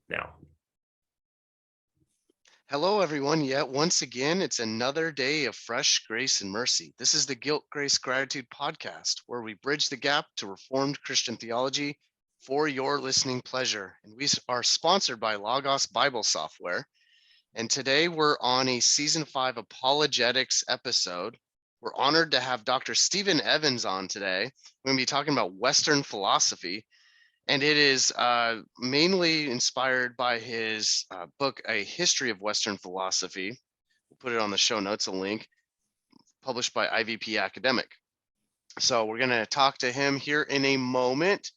now. Hello, everyone. Yet once again, it's another day of fresh grace and mercy. This is the Guilt, Grace, Gratitude podcast, where we bridge the gap to Reformed Christian theology for your listening pleasure. And we are sponsored by Logos Bible Software. And today we're on a season 5 Apologetics episode. We're honored to have Dr. Stephen Evans on today. We're going to be talking about Western philosophy. And it is mainly inspired by his book, A History of Western Philosophy. We'll put it on the show notes, a link, published by IVP Academic. So we're going to talk to him here in a moment.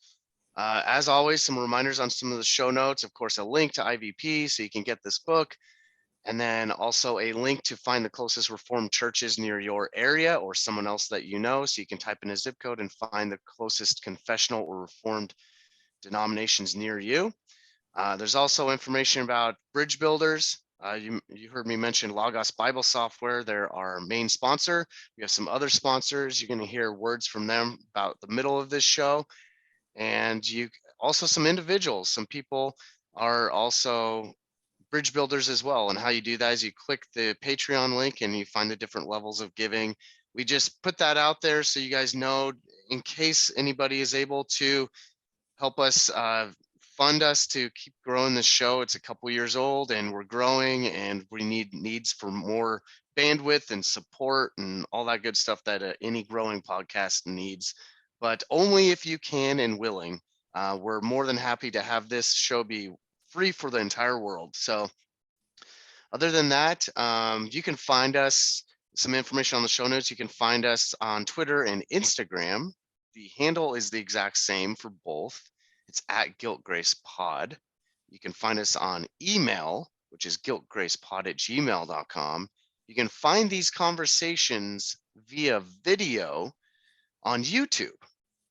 As always, some reminders on some of the show notes. Of course, a link to IVP so you can get this book. And then also a link to find the closest Reformed churches near your area or someone else that you know. So you can type in a zip code and find the closest confessional or Reformed denominations near you. There's also information about bridge builders. You heard me mention Logos Bible Software. They're our main sponsor. We have some other sponsors. You're going to hear words from them about the middle of this show. And you also some individuals, some people are also bridge builders as well. And how you do that is you click the Patreon link and you find the different levels of giving. We just put that out there so you guys know in case anybody is able to help us fund us to keep growing this show. It's a couple years old and we're growing and we needs for more bandwidth and support and all that good stuff that any growing podcast needs, but only if you can and willing. We're more than happy to have this show be free for the entire world. So other than that, you can find us some information on the show notes. You can find us on Twitter and Instagram. The handle is the exact same for both. It's at guiltgracepod. You can find us on email, which is guiltgracepod@gmail.com. You can find these conversations via video on YouTube.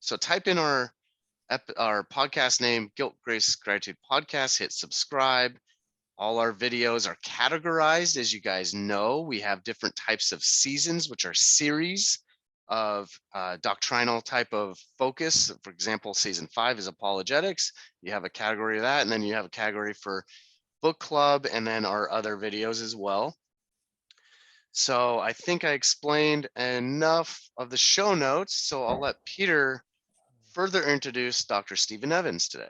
So type in our podcast name, Guilt, Grace, Gratitude Podcast, hit subscribe. All our videos are categorized. As you guys know, we have different types of seasons, which are series of doctrinal type of focus. For example, season 5 is apologetics. You have a category of that, and then you have a category for book club, and then our other videos as well. So I think I explained enough of the show notes, so I'll let Peter further introduce Dr. Stephen Evans today.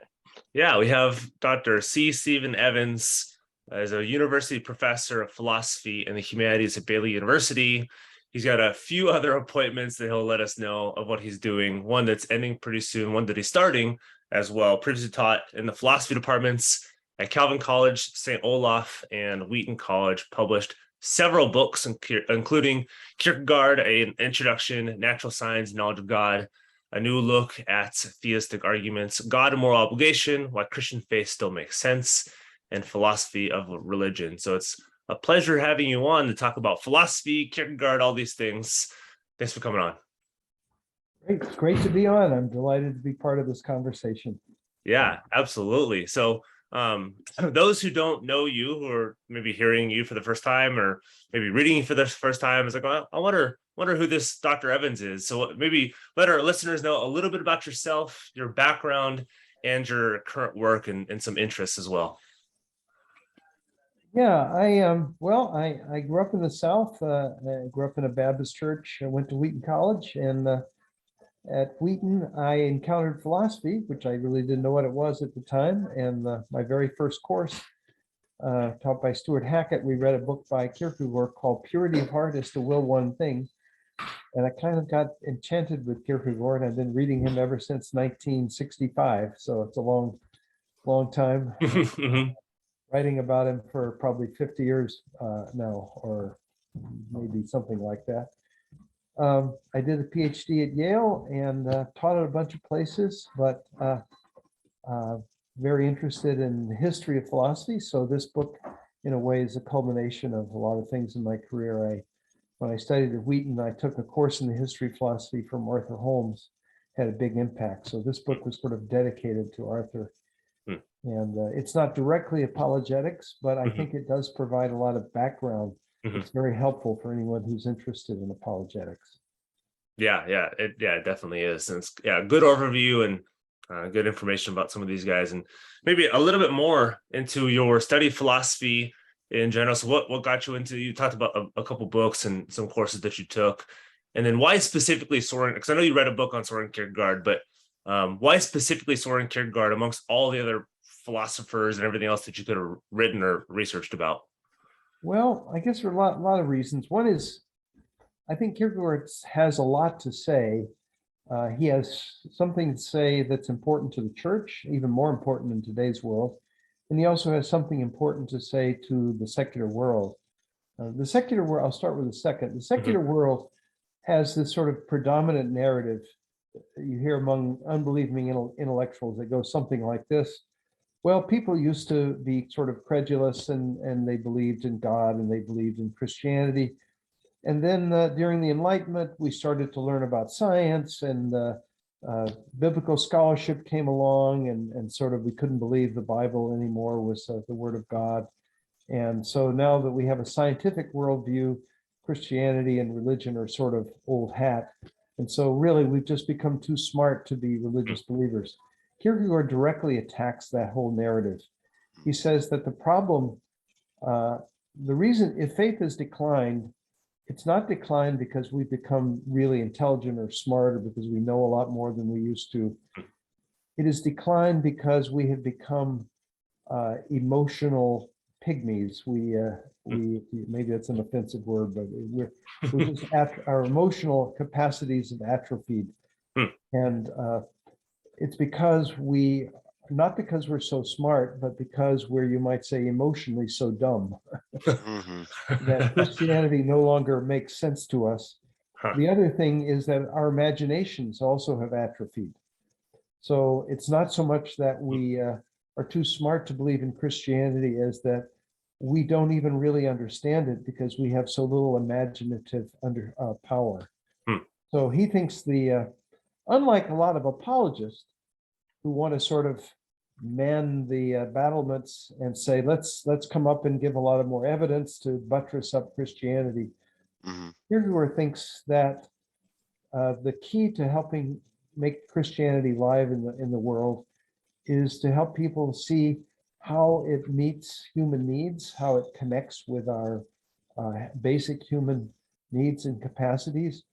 Yeah, we have Dr. C. Stephen Evans as a university professor of philosophy in the Humanities at Baylor University. He's got a few other appointments that he'll let us know of what he's doing. One that's ending pretty soon, one that he's starting as well. Previously taught in the philosophy departments at Calvin College, St. Olaf, and Wheaton College. Published several books, including Kierkegaard, an introduction, natural science, knowledge of God, a new look at theistic arguments, God and moral obligation, why Christian faith still makes sense, and philosophy of religion. So it's a pleasure having you on to talk about philosophy, Kierkegaard, all these things. Thanks for coming on. Great. It's great to be on. I'm delighted to be part of this conversation. Yeah, absolutely. So those who don't know you, who are maybe hearing you for the first time or maybe reading you for the first time, is like, well, I wonder who this Dr. Evans is. So maybe let our listeners know a little bit about yourself, your background, and your current work and some interests as well. Yeah, I grew up in the South. I grew up in a Baptist church. I went to Wheaton College, and at Wheaton, I encountered philosophy, which I really didn't know what it was at the time. And my very first course, taught by Stuart Hackett, we read a book by Kierkegaard called Purity of Heart is to Will One Thing. And I kind of got enchanted with Kierkegaard. I've been reading him ever since 1965. So it's a long time. Writing about him for probably 50 years now, or maybe something like that. I did a PhD at Yale and taught at a bunch of places, but very interested in the history of philosophy. So this book, in a way, is a culmination of a lot of things in my career. When I studied at Wheaton, I took a course in the history of philosophy from Arthur Holmes, had a big impact. So this book was sort of dedicated to Arthur. And it's not directly apologetics, but I think it does provide a lot of background. It's very helpful for anyone who's interested in apologetics. Yeah, it definitely is. And it's, good overview and Good information about some of these guys, and maybe a little bit more into your study of philosophy in general. So what got you into, you talked about a couple books and some courses that you took, and then why specifically Soren? Because I know you read a book on Soren Kierkegaard, but why specifically Soren Kierkegaard amongst all the other philosophers and everything else that you could have written or researched about? Well, I guess there are a lot of reasons. One is, I think Kierkegaard has a lot to say. He has something to say that's important to the church, even more important in today's world. And he also has something important to say to the secular world. The secular world, I'll start with the second. The secular world has this sort of predominant narrative you hear among unbelieving intellectuals that goes something like this. Well, people used to be sort of credulous and they believed in God and they believed in Christianity. And then during the Enlightenment, we started to learn about science, and biblical scholarship came along, and sort of we couldn't believe the Bible anymore was the word of God. And so now that we have a scientific worldview, Christianity and religion are sort of old hat. And so really we've just become too smart to be religious believers. Kierkegaard directly attacks that whole narrative. He says that the problem, the reason if faith has declined, it's not declined because we've become really intelligent or smart or because we know a lot more than we used to. It has declined because we have become emotional pygmies. We maybe that's an offensive word, but we're just our emotional capacities have atrophied, and it's because not because we're so smart, but because we're, you might say, emotionally so dumb that Christianity no longer makes sense to us. The other thing is that our imaginations also have atrophied. So it's not so much that we are too smart to believe in Christianity as that we don't even really understand it because we have so little imaginative power. So he thinks unlike a lot of apologists who want to sort of man the battlements and say, let's come up and give a lot of more evidence to buttress up Christianity. Kierkegaard thinks that the key to helping make Christianity live in the world is to help people see how it meets human needs, how it connects with our basic human needs and capacities,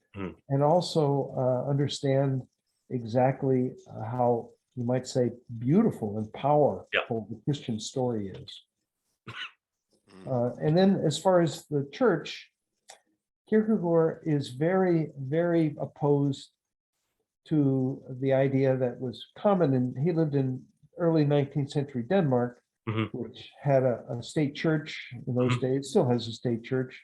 and also understand exactly how, you might say, beautiful and powerful the Christian story is. And then as far as the church, Kierkegaard is very, very opposed to the idea that was common, and he lived in early 19th century Denmark, which had a state church in those days, still has a state church,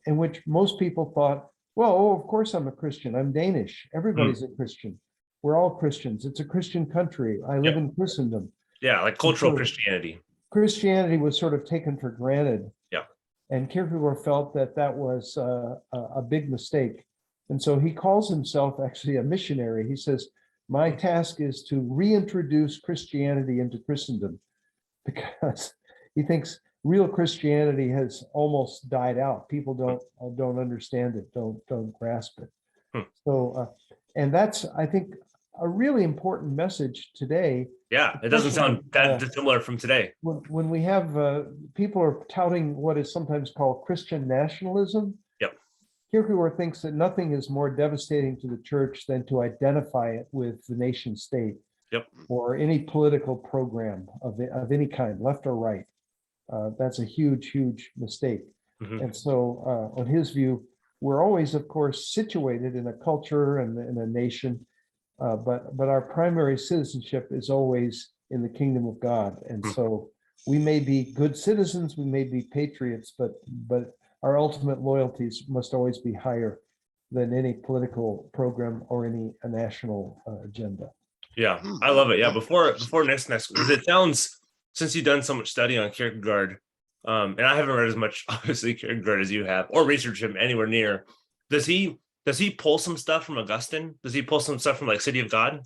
in which most people thought, well, oh, of course I'm a Christian, I'm Danish, everybody's a Christian. We're all Christians. It's a Christian country. I live in Christendom. Yeah, like cultural Christianity. Christianity was sort of taken for granted. Yeah. And Kierkegaard felt that that was a big mistake. And so he calls himself actually a missionary. He says, my task is to reintroduce Christianity into Christendom, because he thinks real Christianity has almost died out. People don't understand it, don't grasp it. So, and that's, I think, a really important message today. Yeah, it doesn't sound that dissimilar from today. When we have people are touting what is sometimes called Christian nationalism. Yep. Kierkegaard thinks that nothing is more devastating to the church than to identify it with the nation state. Yep. Or any political program of any kind, left or right. That's a huge, huge mistake. And so, on his view, we're always, of course, situated in a culture and in a nation, but our primary citizenship is always in the kingdom of God. And so we may be good citizens, we may be patriots, but our ultimate loyalties must always be higher than any political program or any national agenda. Yeah, I love it. Yeah, before next, because it sounds, since you've done so much study on Kierkegaard, and I haven't read as much, obviously, Kierkegaard as you have, or researched him anywhere near. Does he pull some stuff from Augustine? Does he pull some stuff from like City of God?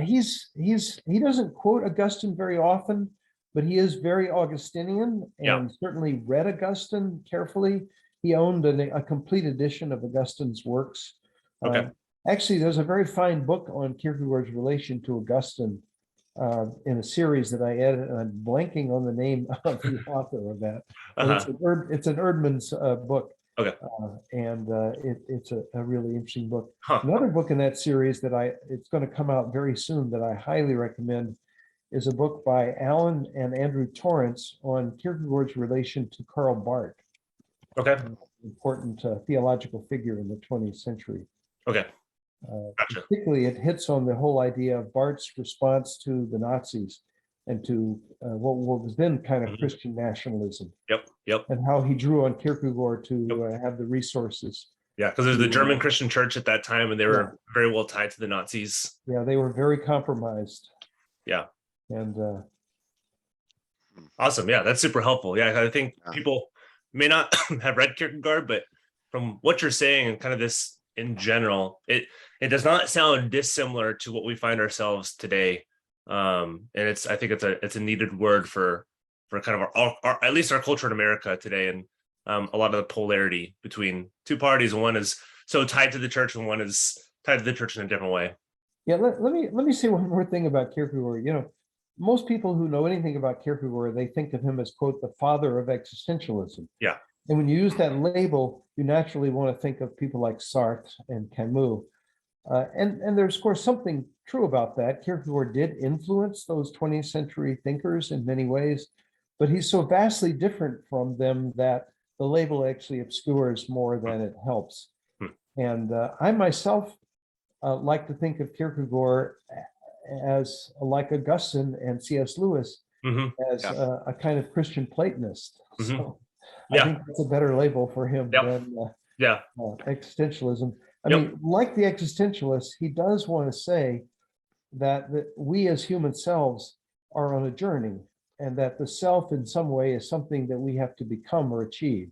He doesn't quote Augustine very often, but he is very Augustinian and certainly read Augustine carefully. He owned a complete edition of Augustine's works. Okay. Actually, there's a very fine book on Kierkegaard's relation to Augustine in a series that I edited, and I'm blanking on the name of the author of that. But it's an Erdmann's book. Okay. And it's a really interesting book. Huh. Another book in that series that it's going to come out very soon that I highly recommend is a book by Alan and Andrew Torrance on Kierkegaard's relation to Karl Barth. Okay. An important theological figure in the 20th century. Okay. Gotcha. Particularly, it hits on the whole idea of Barth's response to the Nazis and to what was then kind of Christian nationalism. Yep. And how he drew on Kierkegaard to have the resources. Yeah, because there's the German Christian church at that time, and they were very well tied to the Nazis. Yeah, they were very compromised. Yeah. And awesome. Yeah, that's super helpful. Yeah, I think people may not have read Kierkegaard, but from what you're saying and kind of this in general, it does not sound dissimilar to what we find ourselves today. And I think it's a needed word for kind of our at least our culture in America today, and a lot of the polarity between two parties. One is so tied to the church, and one is tied to the church in a different way. Yeah, let me say one more thing about Kierkegaard. You know, most people who know anything about Kierkegaard, they think of him as, quote, the father of existentialism. Yeah. And when you use that label, you naturally want to think of people like Sartre and Camus. And there's, of course, something true about that. Kierkegaard did influence those 20th century thinkers in many ways, but he's so vastly different from them that the label actually obscures more than it helps. And I myself like to think of Kierkegaard as like Augustine and C.S. Lewis as a kind of Christian Platonist. So I think that's a better label for him than existentialism. I mean, like the existentialist, he does want to say that we as human selves are on a journey, and that the self in some way is something that we have to become or achieve.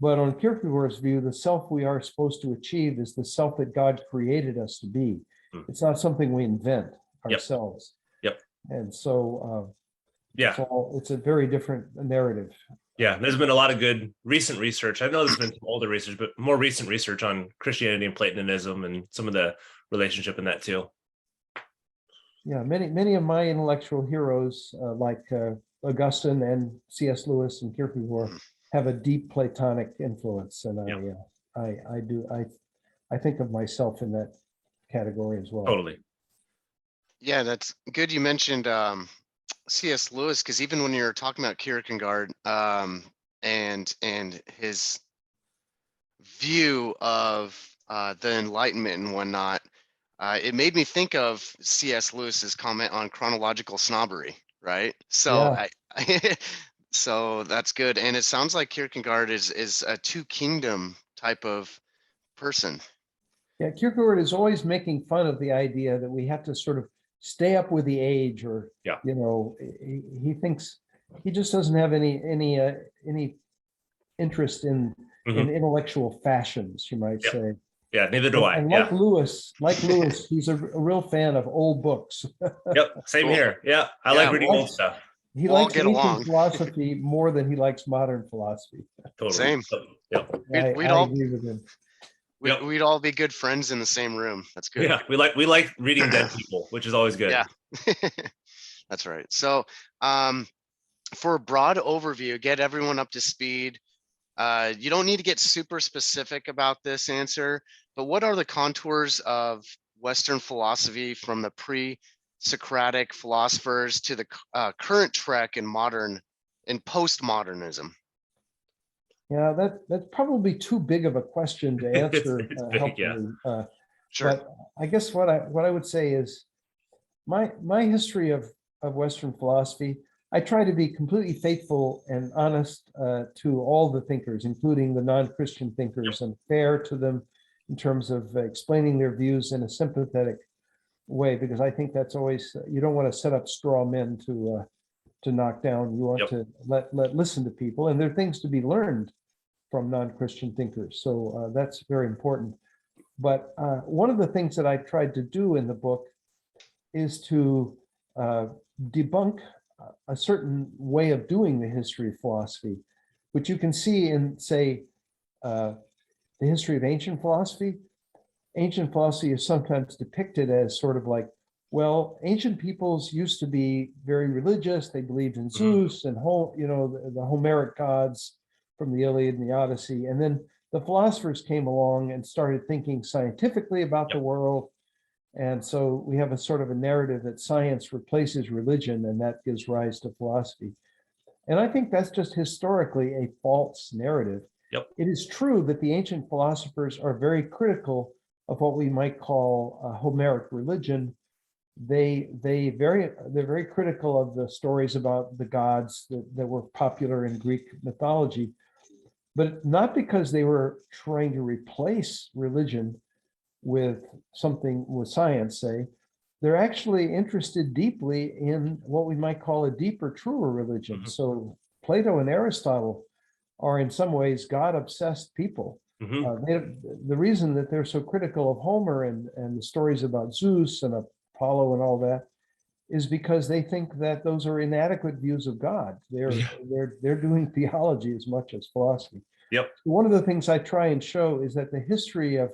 But on Kierkegaard's view, the self we are supposed to achieve is the self that God created us to be. It's not something we invent ourselves. And so it's a very different narrative. Yeah, there's been a lot of good recent research. I know there's been some older research, but more recent research on Christianity and Platonism and some of the relationship in that too. Yeah, many of my intellectual heroes, like Augustine and C.S. Lewis and Kierkegaard, have a deep Platonic influence, and I think of myself in that category as well. Totally. Yeah, that's good. You mentioned C.S. Lewis, because even when you're talking about Kierkegaard and his view of the Enlightenment and whatnot, it made me think of C.S. Lewis's comment on chronological snobbery, right? So so that's good. And it sounds like Kierkegaard is a two-kingdom type of person. Yeah, Kierkegaard is always making fun of the idea that we have to sort of stay up with the age, or you know, he thinks he just doesn't have any interest in intellectual fashions, you might say. Yeah, neither do I. And like Lewis, he's a real fan of old books. Same here. Yeah, I like reading old stuff. He likes ancient philosophy more than he likes modern philosophy. Totally. Same. I agree with him. We'd all be good friends in the same room. That's good. Yeah, we like reading dead people, which is always good. Yeah, that's right. So for a broad overview, get everyone up to speed. You don't need to get super specific about this answer, but what are the contours of Western philosophy from the pre-Socratic philosophers to the current trek in postmodernism? Yeah, that's probably too big of a question to answer. It's big, Sure. But I guess what I would say is my history of Western philosophy, I try to be completely faithful and honest to all the thinkers, including the non-Christian thinkers, and fair to them in terms of explaining their views in a sympathetic way, because I think that's always, you don't want to set up straw men to knock down. You want to listen to people, and there are things to be learned from non-Christian thinkers. So that's very important. But one of the things that I tried to do in the book is to debunk a certain way of doing the history of philosophy, which you can see in, say, the history of ancient philosophy. ancient philosophy is sometimes depicted as sort of like, well, ancient peoples used to be very religious. They believed in Zeus and the Homeric gods from the Iliad and the Odyssey. And then the philosophers came along and started thinking scientifically about the world. And so we have a sort of a narrative that science replaces religion, and that gives rise to philosophy. And I think that's just historically a false narrative. Yep. It is true that the ancient philosophers are very critical of what we might call a Homeric religion. They're very critical of the stories about the gods that were popular in Greek mythology, but not because they were trying to replace religion with science, say. They're actually interested deeply in what we might call a deeper, truer religion. So Plato and Aristotle are in some ways God-obsessed people. The reason that they're so critical of Homer and the stories about Zeus and Apollo and all that is because they think that those are inadequate views of God. They're doing theology as much as philosophy. Yep. One of the things I try and show is that the history of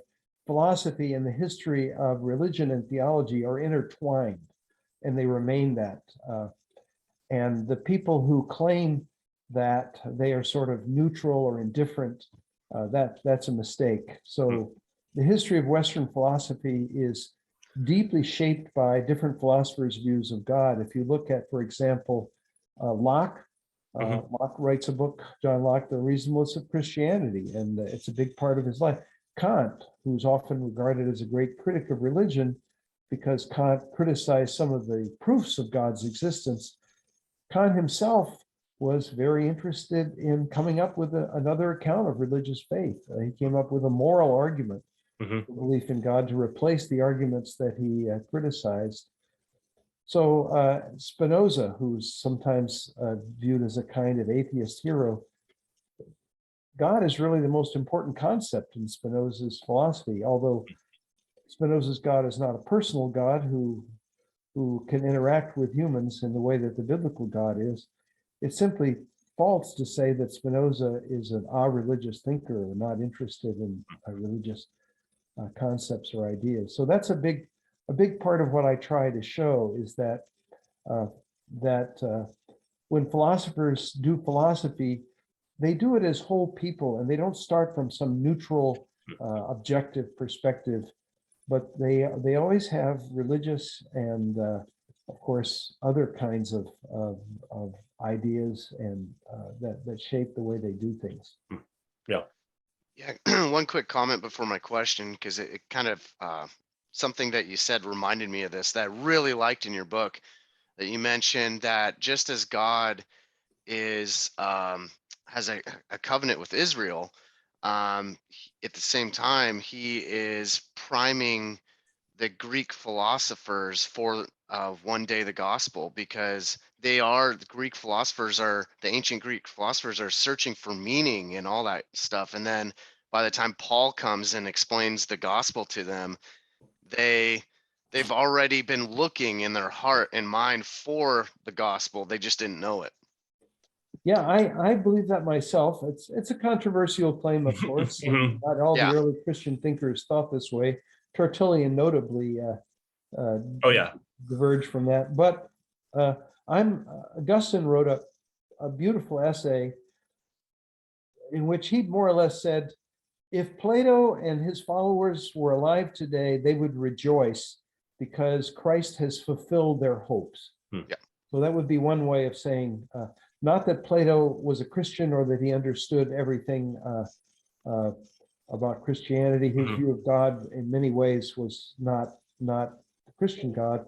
philosophy and the history of religion and theology are intertwined, and they remain that. And the people who claim that they are sort of neutral or indifferent, that's a mistake. So the history of Western philosophy is deeply shaped by different philosophers' views of God. If you look at, for example, Locke, Locke writes a book, John Locke, The Reasonableness of Christianity, and it's a big part of his life. Kant, who's often regarded as a great critic of religion because Kant criticized some of the proofs of God's existence, Kant himself was very interested in coming up with another account of religious faith. He came up with a moral argument, the belief in God, to replace the arguments that he criticized. So Spinoza, who's sometimes viewed as a kind of atheist hero, God is really the most important concept in Spinoza's philosophy, although Spinoza's God is not a personal God who can interact with humans in the way that the biblical God is. It's simply false to say that Spinoza is an religious thinker or not interested in religious concepts or ideas. So that's a big part of what I try to show is that when philosophers do philosophy, they do it as whole people, and they don't start from some neutral, objective perspective, but they always have religious and, of course, other kinds of ideas and that shape the way they do things. Yeah. Yeah. One quick comment before my question, because it kind of something that you said reminded me of this that I really liked in your book, that you mentioned that just as God is has a covenant with Israel, at the same time he is priming the Greek philosophers for one day the gospel, because the ancient Greek philosophers are searching for meaning and all that stuff. And then by the time Paul comes and explains the gospel to them, they've already been looking in their heart and mind for the gospel. They just didn't know it. Yeah, I believe that myself. It's a controversial claim, of course. And not all the early Christian thinkers thought this way. Tertullian notably diverged from that. But Augustine wrote a beautiful essay in which he more or less said, if Plato and his followers were alive today, they would rejoice because Christ has fulfilled their hopes. Yeah. So that would be one way of saying, not that Plato was a Christian or that he understood everything about Christianity. His view of God in many ways was not the Christian God,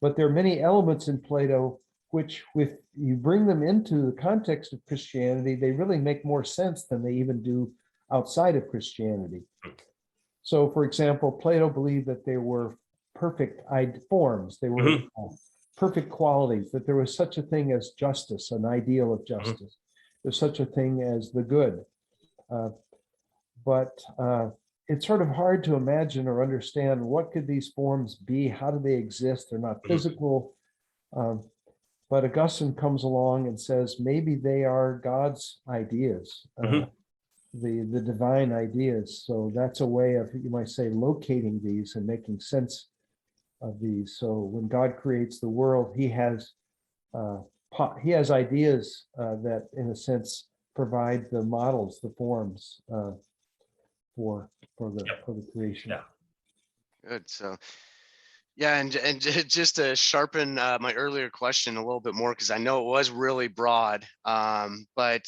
but there are many elements in Plato which, if you bring them into the context of Christianity, they really make more sense than they even do outside of Christianity. So, for example, Plato believed that there were perfect forms. They were perfect qualities, that there was such a thing as justice, an ideal of justice. There's such a thing as the good. But it's sort of hard to imagine or understand what could these forms be? How do they exist? They're not physical. But Augustine comes along and says, maybe they are God's ideas. the divine ideas. So that's a way of, you might say, locating these and making sense of these. So when God creates the world, he has ideas that, in a sense, provide the models, the forms for the creation. Yeah. Good. So, yeah, and just to sharpen my earlier question a little bit more, because I know it was really broad, but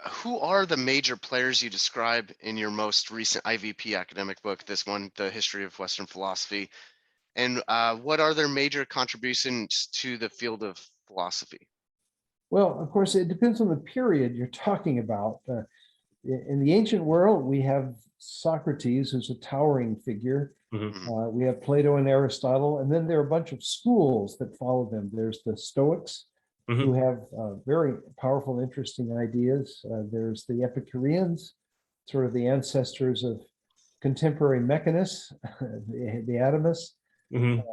who are the major players you describe in your most recent IVP academic book, this one, The History of Western Philosophy? And what are their major contributions to the field of philosophy? Well, of course, it depends on the period you're talking about. In the ancient world, we have Socrates, who's a towering figure. Mhm. We have Plato and Aristotle, and then there are a bunch of schools that follow them. There's the Stoics, who Mhm. have very powerful, interesting ideas. There's the Epicureans, sort of the ancestors of contemporary mechanists, the atomists. Mhm.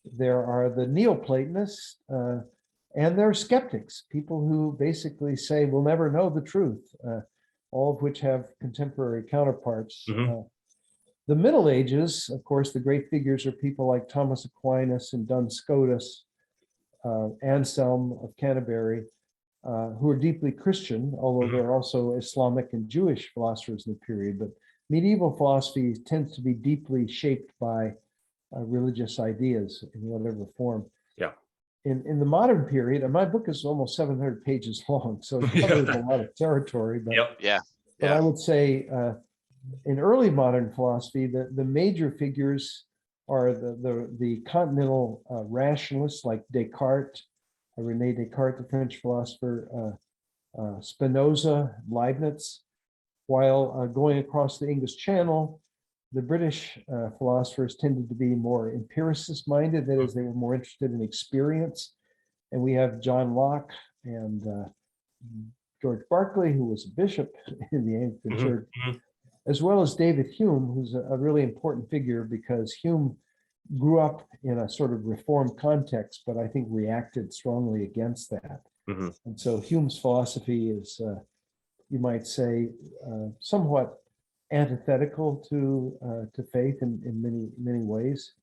There are the Neoplatonists, and there are skeptics, people who basically say we'll never know the truth, all of which have contemporary counterparts. Mhm. The Middle Ages, of course, the great figures are people like Thomas Aquinas and Duns Scotus, Anselm of Canterbury, who are deeply Christian, although there are also Islamic and Jewish philosophers in the period. But medieval philosophy tends to be deeply shaped by religious ideas in whatever form. Yeah. In the modern period, and my book is almost 700 pages long, so it covers a lot of territory. But Yep. Yeah. but I would say in early modern philosophy, the major figures are the continental rationalists like Descartes, René Descartes, the French philosopher, Spinoza, Leibniz, while going across the English Channel, the British philosophers tended to be more empiricist minded. That is, they were more interested in experience. And we have John Locke and George Berkeley, who was a bishop in the Anglican Church, as well as David Hume, who's a really important figure because Hume grew up in a sort of reformed context, but I think reacted strongly against that. And so Hume's philosophy is, you might say, somewhat antithetical to faith in many ways.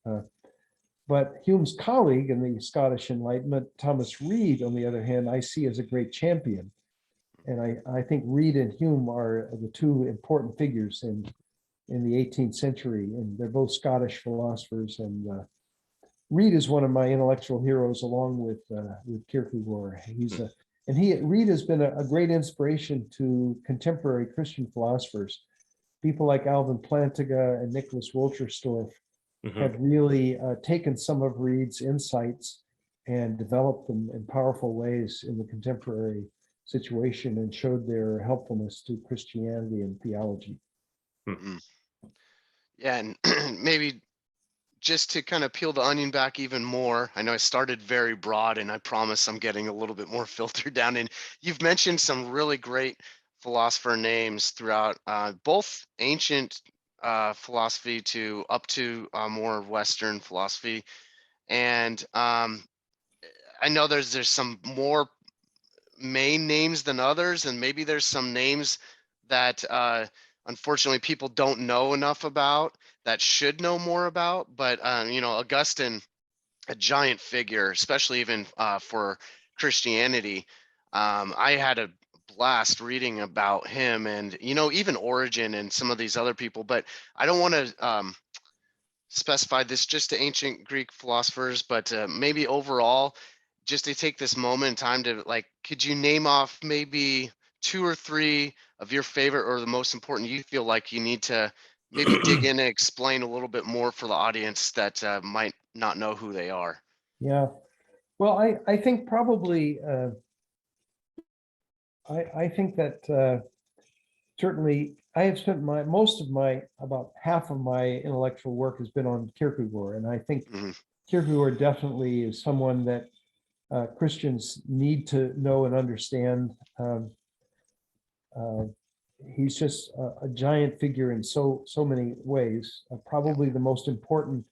But Hume's colleague in the Scottish Enlightenment, Thomas Reid, on the other hand, I see as a great champion. And I think Reid and Hume are the two important figures in the 18th century, and they're both Scottish philosophers. And Reid is one of my intellectual heroes, along with Kierkegaard. Reid has been a great inspiration to contemporary Christian philosophers. People like Alvin Plantinga and Nicholas Wolterstorff have really taken some of Reid's insights and developed them in powerful ways in the contemporary situation and showed their helpfulness to Christianity and theology. Yeah, and maybe just to kind of peel the onion back even more, I know I started very broad and I promise I'm getting a little bit more filtered down. And you've mentioned some really great philosopher names throughout both ancient philosophy to up to more Western philosophy. And I know there's some more main names than others, and maybe there's some names that unfortunately people don't know enough about that should know more about. But Augustine, a giant figure, especially even for Christianity. I had a blast reading about him, and even Origen and some of these other people. But I don't want to specify this just to ancient Greek philosophers, but maybe overall, just to take this moment in time to could you name off maybe 2 or 3 of your favorite or the most important you feel like you need to maybe dig in and explain a little bit more for the audience that might not know who they are? Yeah, well, I think probably I think that certainly I have spent about half of my intellectual work has been on Kierkegaard, and I think Kierkegaard definitely is someone that Christians need to know and understand. He's just a giant figure in so many ways. Probably the most important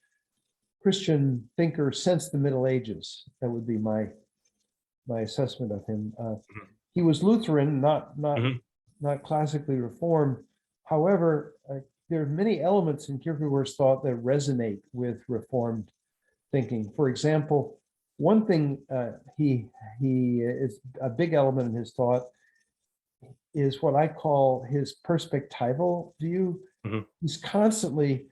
Christian thinker since the Middle Ages. That would be my assessment of him. He was Lutheran, not not classically reformed. However, there are many elements in Kierkegaard's thought that resonate with reformed thinking. For example, one thing he is a big element in his thought is what I call his perspectival view. Mhm. He's constantly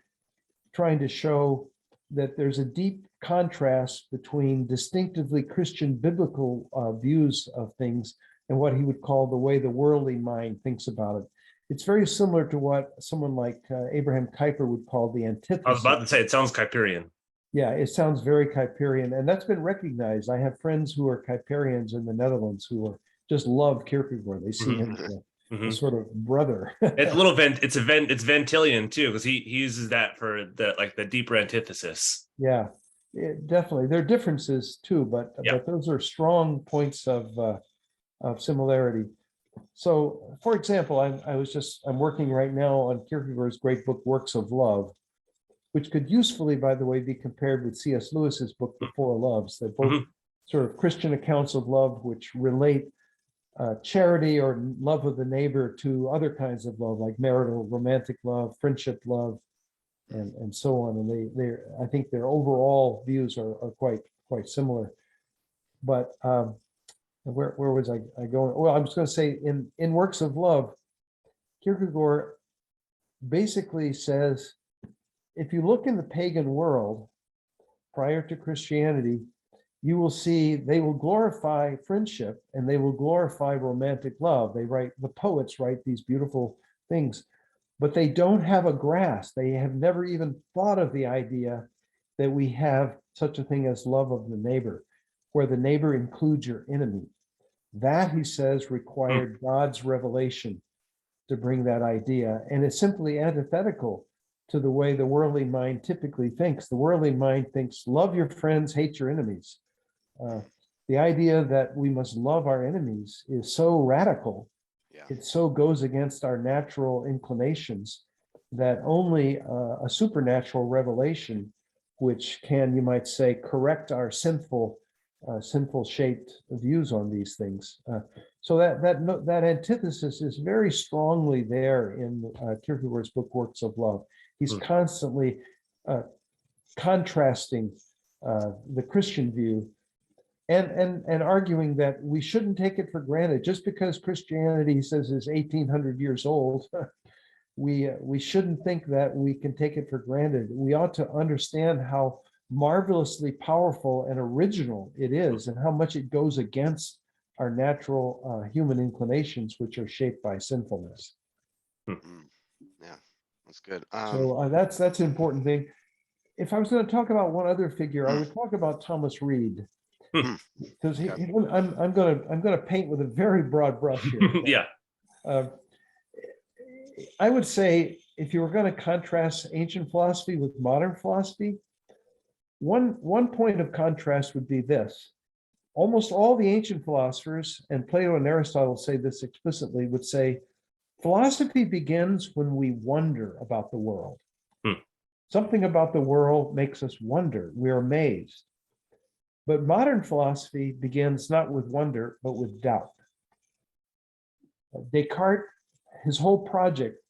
trying to show that there's a deep contrast between distinctively Christian biblical views of things and what he would call the way the worldly mind thinks about it. It's very similar to what someone like Abraham Kuyper would call the antithesis. I was about to say, it sounds Kuyperian. Yeah, it sounds very Kuyperian, and that's been recognized. I have friends who are Kuyperians in the Netherlands who are just love Kierkegaard. They see him as a sort of brother. It's a little it's Ventilian too, because he uses that for the deeper antithesis. Yeah, definitely. There are differences too, but those are strong points of similarity. So, for example, I'm working right now on Kierkegaard's great book, Works of Love, which could usefully, by the way, be compared with C.S. Lewis's book, The Four Loves. They're both sort of Christian accounts of love, which relate charity or love of the neighbor to other kinds of love, like marital, romantic love, friendship love, and so on. And I think their overall views are quite similar. But where was I going? Well, I was going to say in Works of Love, Kierkegaard basically says, if you look in the pagan world prior to Christianity, you will see they will glorify friendship and they will glorify romantic love. The poets write these beautiful things, but they don't have a grasp. They have never even thought of the idea that we have such a thing as love of the neighbor, where the neighbor includes your enemy. That, he says, required God's revelation to bring that idea. And it's simply antithetical to the way the worldly mind typically thinks. The worldly mind thinks, love your friends, hate your enemies. The idea that we must love our enemies is so radical. Yeah. It so goes against our natural inclinations that only a supernatural revelation, which can, you might say, correct our sinful shaped views on these things. So that antithesis is very strongly there in Kierkegaard's book, Works of Love. He's constantly contrasting the Christian view and arguing that we shouldn't take it for granted. Just because Christianity, he says, is 1,800 years old, we shouldn't think that we can take it for granted. We ought to understand how marvelously powerful and original it is, and how much it goes against our natural human inclinations, which are shaped by sinfulness. Yeah, that's good. So that's an important thing. If I was going to talk about one other figure, I would talk about Thomas Reid, because I'm going to paint with a very broad brush here. Yeah. I would say, if you were going to contrast ancient philosophy with modern philosophy, one point of contrast would be this. Almost all the ancient philosophers, and Plato and Aristotle say this explicitly, would say philosophy begins when we wonder about the world. Something about the world makes us wonder. We're amazed. But modern philosophy begins not with wonder, but with doubt. Descartes, his whole project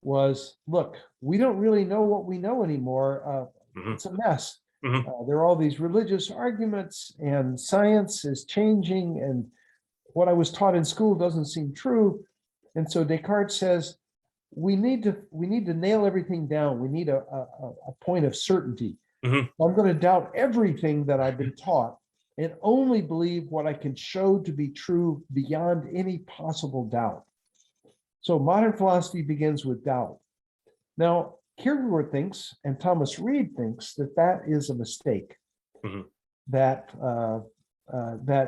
was, look, we don't really know what we know anymore. It's a mess. There are all these religious arguments, and science is changing, and what I was taught in school doesn't seem true. And so Descartes says, we need to nail everything down. We need a point of certainty. I'm going to doubt everything that I've been taught and only believe what I can show to be true beyond any possible doubt. So modern philosophy begins with doubt. Now, Kierkegaard thinks, and Thomas Reid thinks, that is a mistake. That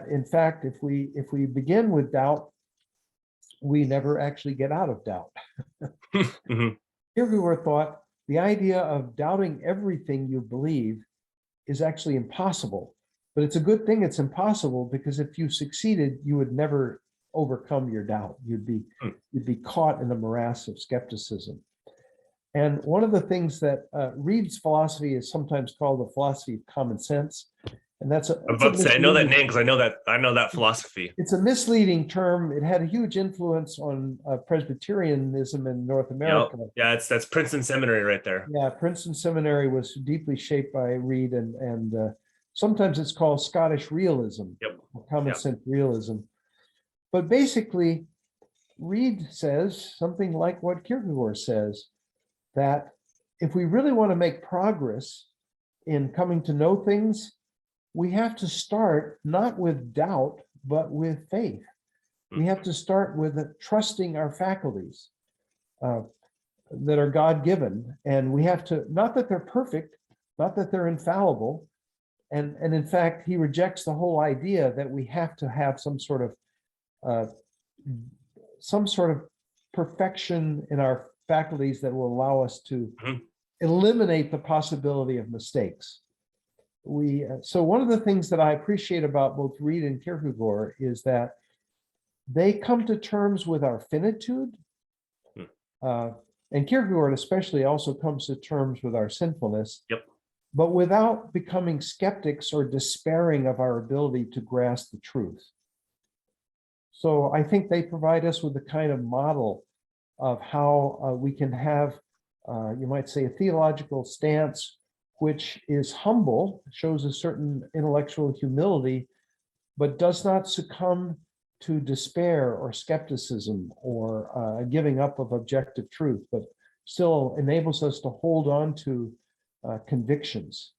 in fact, if we begin with doubt, we never actually get out of doubt. Kierkegaard thought the idea of doubting everything you believe is actually impossible. But it's a good thing it's impossible, because if you succeeded, you would never overcome your doubt. You'd be caught in a morass of skepticism. And one of the things that Reid's philosophy is sometimes called the philosophy of common sense. And that's a, I'm it's a about to say I know that misleading- name because I know that philosophy. it's a misleading term. It had a huge influence on Presbyterianism in North America. Yeah, that's Princeton Seminary right there. Yeah, Princeton Seminary was deeply shaped by Reid, and sometimes it's called Scottish realism, Yep. or common Yep. sense realism. But basically, Reid says something like what Kierkegaard says, that if we really want to make progress in coming to know things, we have to start not with doubt, but with faith. We have to start with trusting our faculties that are God-given. And we have to, not that they're perfect, not that they're infallible. And in fact, he rejects the whole idea that we have to have some sort of perfection in our faculties that will allow us to eliminate the possibility of mistakes. So one of the things that I appreciate about both Reid and Kierkegaard is that they come to terms with our finitude, and Kierkegaard especially also comes to terms with our sinfulness. Yep. But without becoming skeptics or despairing of our ability to grasp the truth. So I think they provide us with a kind of model of how we can have, you might say, a theological stance which is humble, shows a certain intellectual humility, but does not succumb to despair or skepticism or giving up of objective truth, but still enables us to hold on to convictions.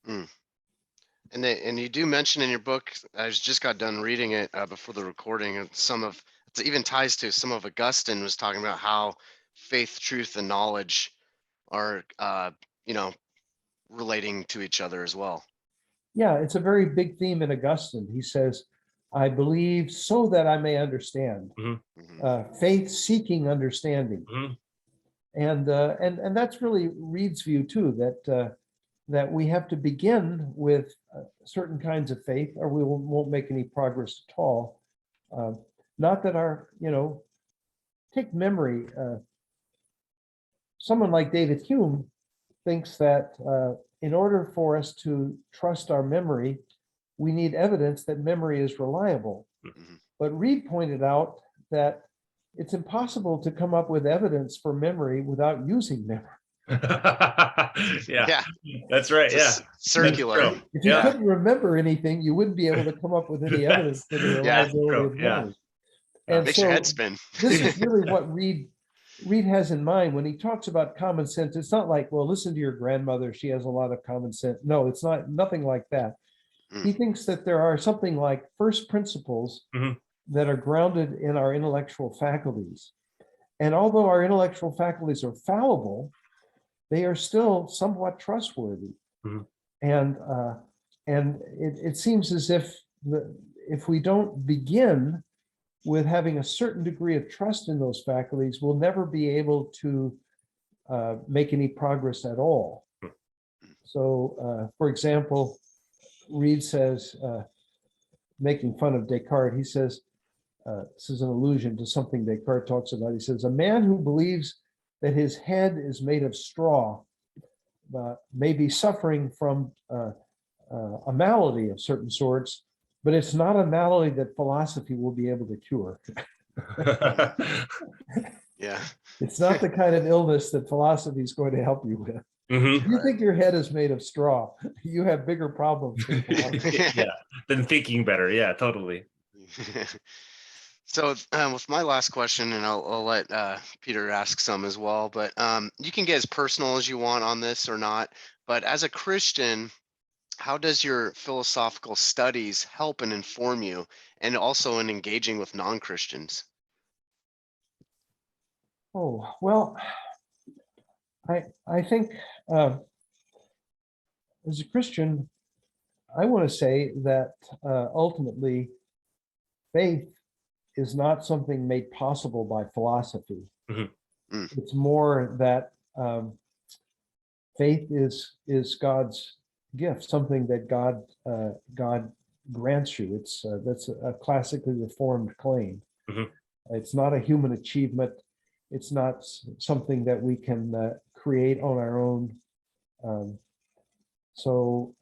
And you do mention in your book, I just got done reading it before the recording, and it even ties to some of Augustine was talking about how faith, truth, and knowledge are, relating to each other as well. Yeah, it's a very big theme in Augustine. He says, I believe so that I may understand. Faith seeking understanding. And that's really Reid's view too, that we have to begin with certain kinds of faith or we won't make any progress at all. Not that take memory. Someone like David Hume thinks that in order for us to trust our memory, we need evidence that memory is reliable. But Reid pointed out that it's impossible to come up with evidence for memory without using memory. Yeah, that's right. It's circular. If you couldn't remember anything, you wouldn't be able to come up with any evidence for the reliability of memory. And makes so your head spin. This is really what Reid has in mind when he talks about common sense. It's not like, well, listen to your grandmother, she has a lot of common sense. No, it's nothing like that. He thinks that there are something like first principles that are grounded in our intellectual faculties. And although our intellectual faculties are fallible, they are still somewhat trustworthy. And it seems as if we don't begin with having a certain degree of trust in those faculties, we'll never be able to make any progress at all. So, for example, Reid says, making fun of Descartes, he says, this is an allusion to something Descartes talks about. He says, a man who believes that his head is made of straw may be suffering from a malady of certain sorts, but it's not a malady that philosophy will be able to cure. It's not the kind of illness that philosophy is going to help you with. If you think your head is made of straw, you have bigger problems than thinking better. Yeah, totally. So with my last question, and I'll let Peter ask some as well, but you can get as personal as you want on this or not. But as a Christian, how does your philosophical studies help and inform you, and also in engaging with non-Christians? Oh, well, I think as a Christian, I want to say that ultimately faith is not something made possible by philosophy. It's more that faith is God's gift, something that God grants you. That's a classically reformed claim. It's not a human achievement. It's not something that we can create on our own. So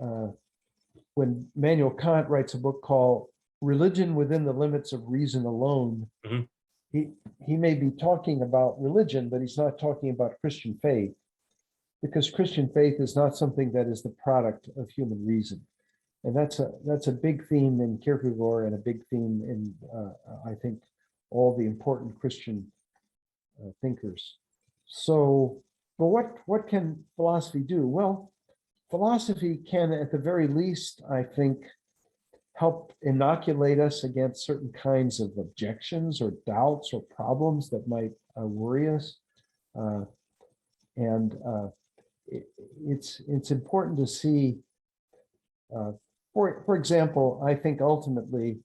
when Immanuel Kant writes a book called Religion Within the Limits of Reason Alone, Mhm. he may be talking about religion, but he's not talking about Christian faith, because Christian faith is not something that is the product of human reason. And that's a big theme in Kierkegaard and a big theme in, I think, all the important Christian thinkers. So, but what can philosophy do? Well, philosophy can, at the very least, I think, help inoculate us against certain kinds of objections or doubts or problems that might worry us. And it's important to see, for example, I think ultimately,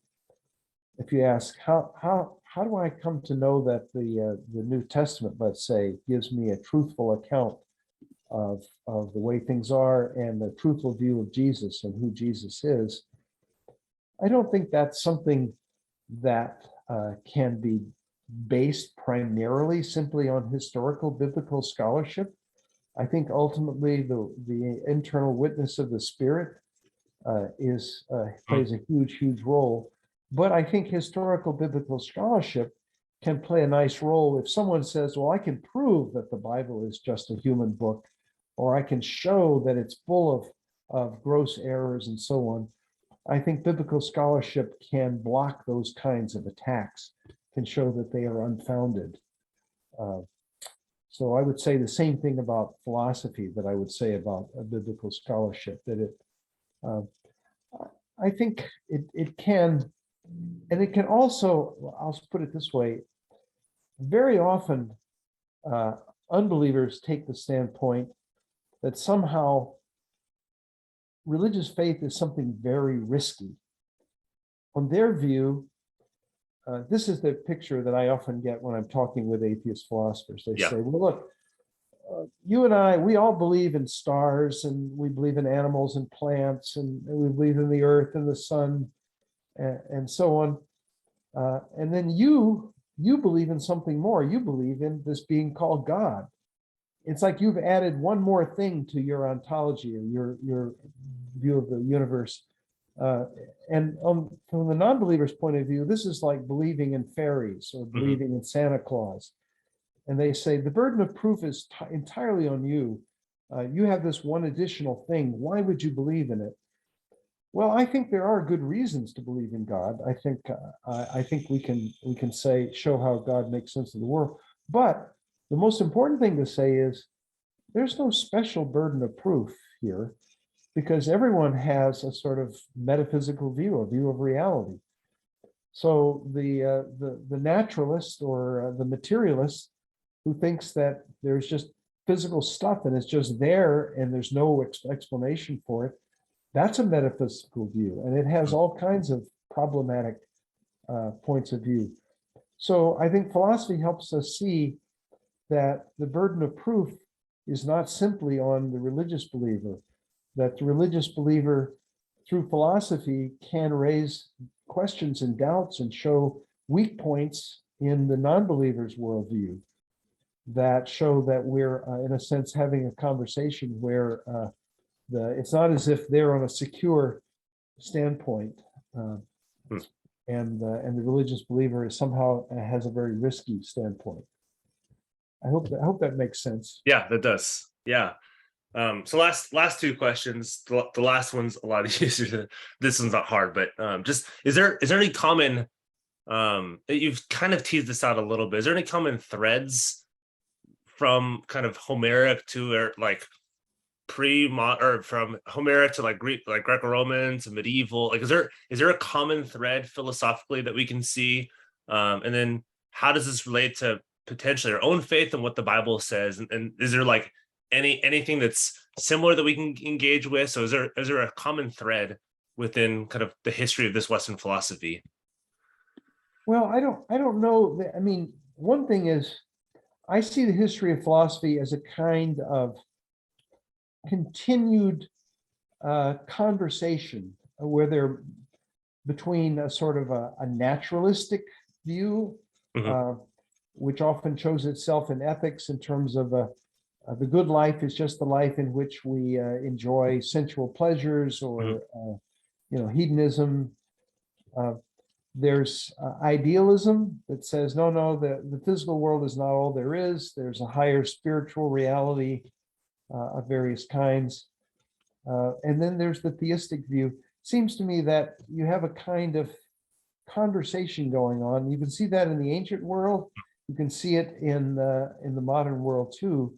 if you ask how do I come to know that the New Testament, let's say, gives me a truthful account of the way things are and the truthful view of Jesus and who Jesus is, I don't think that's something that can be based primarily simply on historical biblical scholarship. I think ultimately the internal witness of the Spirit plays a huge role. But I think historical biblical scholarship can play a nice role if someone says, well, I can prove that the Bible is just a human book, or I can show that it's full of gross errors and so on. I think biblical scholarship can block those kinds of attacks, can show that they are unfounded. So I would say the same thing about philosophy that I would say about biblical scholarship, that I think it can, and it can also, I'll put it this way, very often unbelievers take the standpoint that somehow religious faith is something very risky. On their view, this is the picture that I often get when I'm talking with atheist philosophers. They say, well, look, you and I, we all believe in stars, and we believe in animals and plants, and we believe in the earth and the sun, and so on. And then you believe in something more. You believe in this being called God. It's like you've added one more thing to your ontology, or your view of the universe. And from the non-believer's point of view, this is like believing in fairies or believing in Santa Claus. And they say the burden of proof is entirely on you. You have this one additional thing. Why would you believe in it? Well, I think there are good reasons to believe in God. I think we can show how God makes sense of the world. But the most important thing to say is there's no special burden of proof here, because everyone has a sort of metaphysical view, a view of reality. So the naturalist or the materialist who thinks that there's just physical stuff and it's just there and there's no explanation for it, that's a metaphysical view, and it has all kinds of problematic points of view. So I think philosophy helps us see that the burden of proof is not simply on the religious believer, that the religious believer through philosophy can raise questions and doubts and show weak points in the non-believer's worldview that show that we're in a sense having a conversation where it's not as if they're on a secure standpoint, and the religious believer is somehow has a very risky standpoint. I hope that makes sense. Yeah, that does. Yeah. So last two questions. The last one's a lot easier. This one's not hard, but just is there any common you've kind of teased this out a little bit. Is there any common threads from kind of Homeric to like or from Homeric to like Greek, like Greco-Roman to medieval? Like, is there a common thread philosophically that we can see? And then how does this relate to potentially our own faith and what the Bible says? And is there like anything that's similar that we can engage with? So is there a common thread within kind of the history of this Western philosophy? Well, I don't know. I mean, one thing is I see the history of philosophy as a kind of continued conversation where they're between a sort of a naturalistic view, which often shows itself in ethics in terms of the good life is just the life in which we enjoy sensual pleasures or hedonism. There's idealism that says, no, the physical world is not all there is. There's a higher spiritual reality of various kinds. And then there's the theistic view. Seems to me that you have a kind of conversation going on. You can see that in the ancient world. You can see it in the modern world too.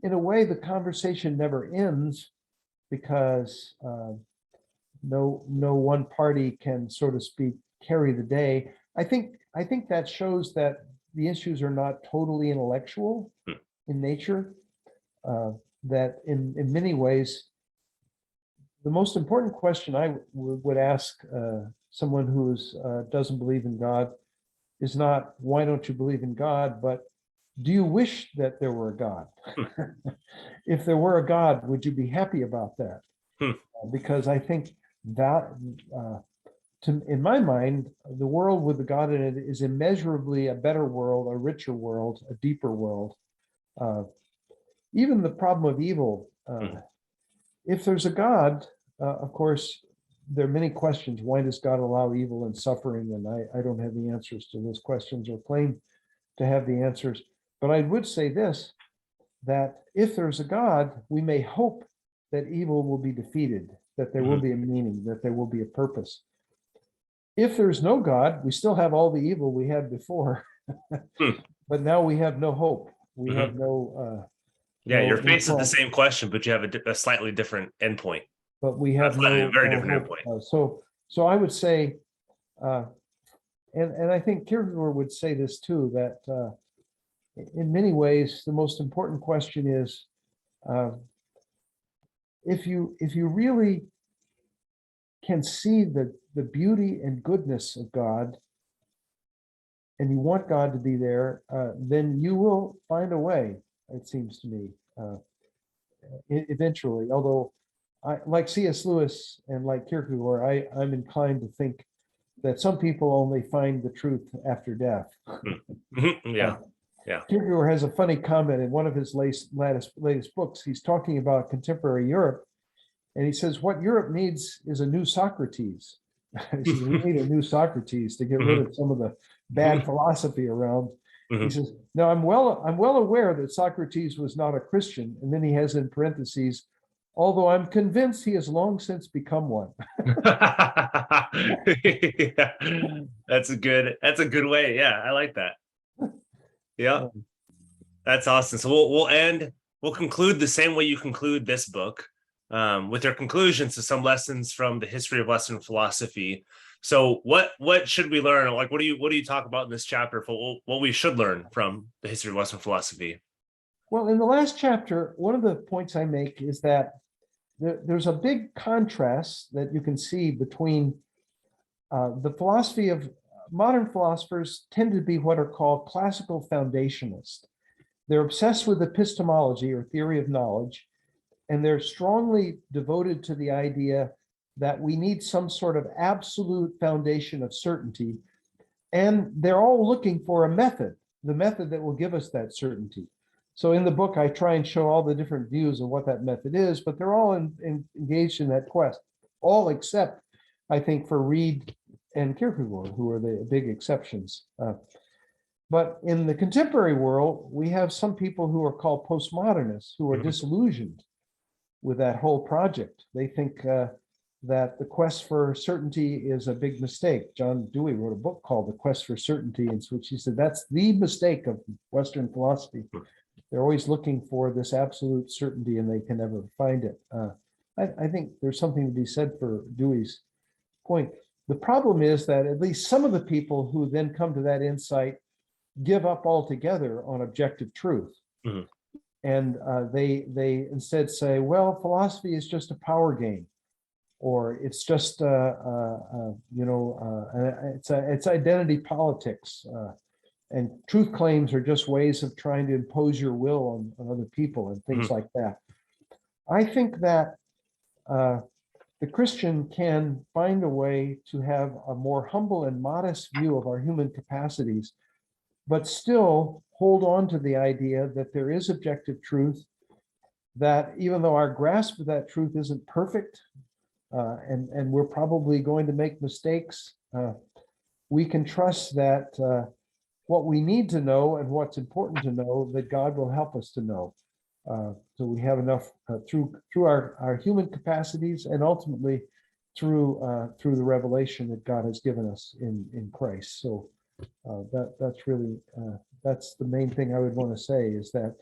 In a way, the conversation never ends because no one party can, so to speak, carry the day. I think that shows that the issues are not totally intellectual in nature. That in many ways, the most important question I would ask someone who doesn't believe in God is not, why don't you believe in God, but do you wish that there were a God? If there were a God, would you be happy about that? Because I think that, in my mind, the world with the God in it is immeasurably a better world, a richer world, a deeper world. Even the problem of evil, if there's a God, of course, there are many questions. Why does God allow evil and suffering? And I don't have the answers to those questions or claim to have the answers. But I would say this, that if there's a God, we may hope that evil will be defeated, that there will be a meaning, that there will be a purpose. If there's no God, we still have all the evil we had before, but now we have no hope. We have no. You're faced with the same question, but you have a slightly different endpoint. But we have a very different endpoint. So I would say, and I think Kierkegaard would say this too, that in many ways the most important question is, if you really can see the beauty and goodness of God, and you want God to be there, then you will find a way, it seems to me, eventually. Although, like C.S. Lewis and like Kierkegaard, I'm inclined to think that some people only find the truth after death. Yeah. Kierkegaard has a funny comment in one of his latest books. He's talking about contemporary Europe, and he says, what Europe needs is a new Socrates. He says, we need a new Socrates to get rid of some of the bad philosophy around. He says, now I'm well aware that Socrates was not a Christian. And then he has in parentheses, although I'm convinced he has long since become one. Yeah. That's a good way. Yeah, I like that. Yeah, that's awesome. So we'll conclude the same way you conclude this book, with your conclusions to some lessons from the history of Western philosophy. So what should we learn? Like, what do you talk about in this chapter for what we should learn from the history of Western philosophy? Well, in the last chapter, one of the points I make is that there's a big contrast that you can see between the philosophy of modern philosophers tend to be what are called classical foundationalists. They're obsessed with epistemology or theory of knowledge, and they're strongly devoted to the idea that we need some sort of absolute foundation of certainty. And they're all looking for a method, the method that will give us that certainty. So in the book, I try and show all the different views of what that method is, but they're all engaged in that quest, all except, I think, for Reid and Kierkegaard, who are the big exceptions. But in the contemporary world, we have some people who are called postmodernists who are disillusioned with that whole project. They think that the quest for certainty is a big mistake. John Dewey wrote a book called The Quest for Certainty, in which he said that's the mistake of Western philosophy. They're always looking for this absolute certainty and they can never find it. I think there's something to be said for Dewey's point. The problem is that at least some of the people who then come to that insight give up altogether on objective truth. And they instead say, well, philosophy is just a power game, or it's just it's identity politics, and truth claims are just ways of trying to impose your will on other people and things like that. I think that the Christian can find a way to have a more humble and modest view of our human capacities, but still hold on to the idea that there is objective truth, that even though our grasp of that truth isn't perfect, and we're probably going to make mistakes. We can trust that what we need to know and what's important to know, that God will help us to know. So we have enough through our human capacities, and ultimately through the revelation that God has given us in Christ. So that's really that's the main thing I would want to say, is that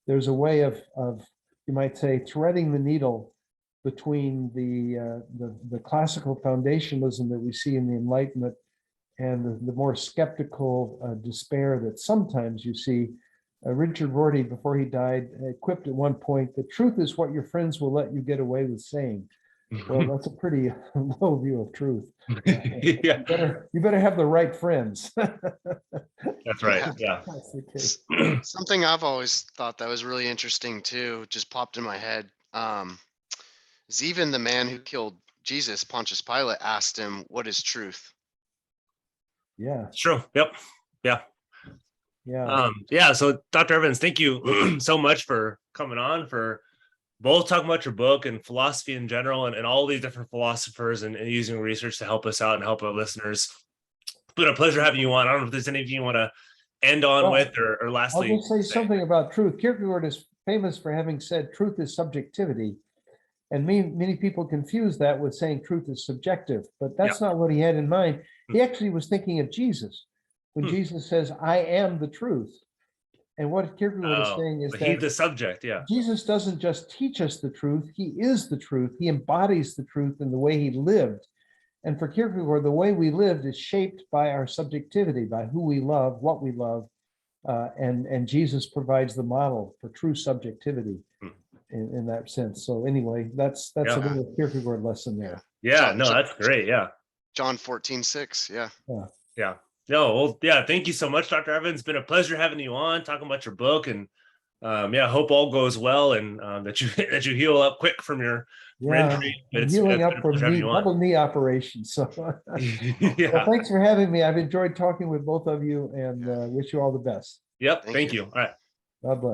there's a way of you might say threading the needle between the classical foundationalism that we see in the Enlightenment and the more skeptical despair that sometimes you see. Richard Rorty, before he died, quipped at one point, "The truth is what your friends will let you get away with saying." Well, that's a pretty low view of truth. Yeah, You better have the right friends. that's right. Yeah. That's the case. Something I've always thought that was really interesting too, just popped in my head. Is even the man who killed Jesus, Pontius Pilate, asked him, "What is truth?" Yeah, It's true. Yep. Yeah. yeah. Yeah. So Dr. Evans, thank you so much for coming on, for both talking about your book and philosophy in general, and all these different philosophers, and using research to help us out and help our listeners. It's been a pleasure having you on. I don't know if there's anything you want to end on Well, with, or I'll lastly just say something about truth. Kierkegaard is famous for having said truth is subjectivity. And many people confuse that with saying truth is subjective, but that's not what he had in mind. He actually was thinking of Jesus when Jesus says, "I am the truth." And what Kierkegaard is saying is but he's that the subject. Yeah. Jesus doesn't just teach us the truth, he is the truth. He embodies the truth in the way he lived. And for Kierkegaard, the way we lived is shaped by our subjectivity, by who we love, what we love. And Jesus provides the model for true subjectivity in that sense. So anyway, that's a little Kierkegaard lesson there. Yeah. No, that's great. Yeah. John 14:6. Yeah. Yeah. No, well, yeah. Thank you so much, Dr. Evans. It's been a pleasure having you on, talking about your book, and yeah, hope all goes well, and that you heal up quick from your injury. I'm healing up been a from pleasure having you on. double knee operation. So Yeah. well, thanks for having me. I've enjoyed talking with both of you, and wish you all the best. Yep. Thank Thank you. you. All right. God bless.